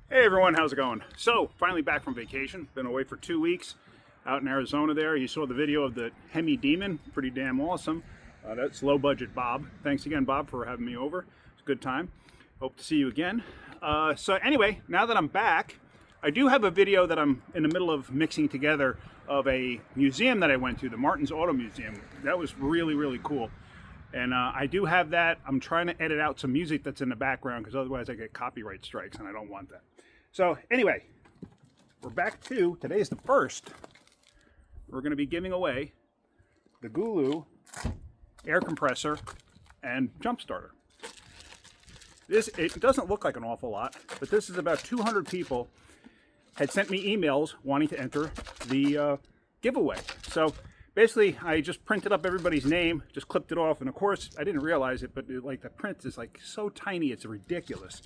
Hey everyone, how's it going? So, finally back from vacation. Been away for 2 weeks out in Arizona there. You saw the video of the Hemi Demon. Pretty damn awesome. That's low budget Bob. Thanks again, Bob, for having me over. It's a good time. Hope to see you again. So anyway, now that I'm back, I do have a video that I'm in the middle of mixing together of a museum that I went to, the Martin's Auto Museum. That was really, really cool. And I do have that. I'm trying to edit out some music that's in the background because otherwise I get copyright strikes and I don't want that. So anyway, we're back to, today's the 1st. We're going to be giving away the Gooloo air compressor and jump starter. It doesn't look like an awful lot, but this is about 200 people had sent me emails wanting to enter the giveaway. So basically, I just printed up everybody's name, just clipped it off, and of course, I didn't realize it, but like the print is like so tiny, it's ridiculous.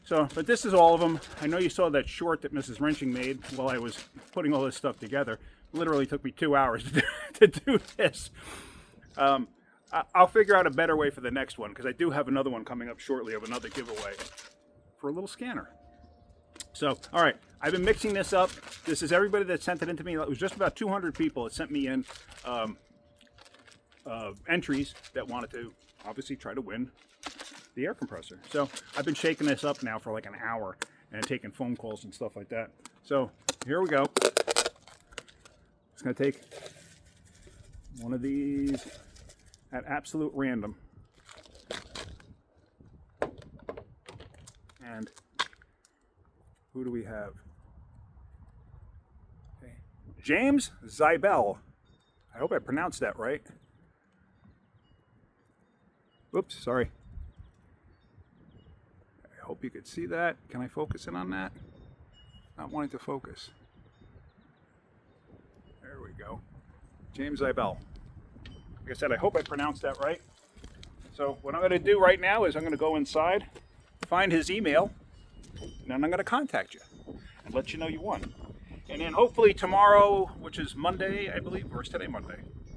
So, but this is all of them. I know you saw that short that Mrs. Wrenching made while I was putting all this stuff together. It literally took me 2 hours to do this. I'll figure out a better way for the next one, because I do have another one coming up shortly of another giveaway for a little scanner. So, all right, I've been mixing this up. This is everybody that sent it in to me. It was just about 200 people that sent me in entries that wanted to obviously try to win the air compressor. So I've been shaking this up now for like an hour and taking phone calls and stuff like that. So here we go. It's going to take one of these at absolute random. And who do we have? Okay. James Zybel. I hope I pronounced that right. Oops, sorry. I hope you could see that. Can I focus in on that? Not wanting to focus. There we go. James Zybel. Like I said, I hope I pronounced that right. So what I'm going to do right now is I'm going to go inside, find his email, and then I'm going to contact you and let you know you won. And then hopefully tomorrow, which is Monday, I believe, or is today Monday?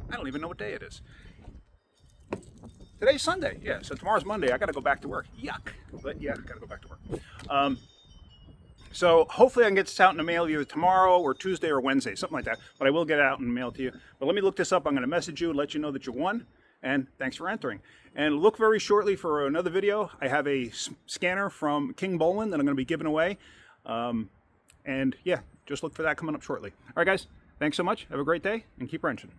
I don't even know what day it is. Today's Sunday, yeah, so tomorrow's Monday. I got to go back to work. Yuck. But yeah, I got to go back to work. So hopefully I can get this out in the mail either tomorrow or Tuesday or Wednesday, something like that. But I will get it out in the mail to you. But let me look this up. I'm going to message you and let you know that you won. And thanks for entering. And look very shortly for another video. I have a scanner from King Boland that I'm going to be giving away. And yeah, just look for that coming up shortly. All right, guys, thanks so much. Have a great day and keep wrenching.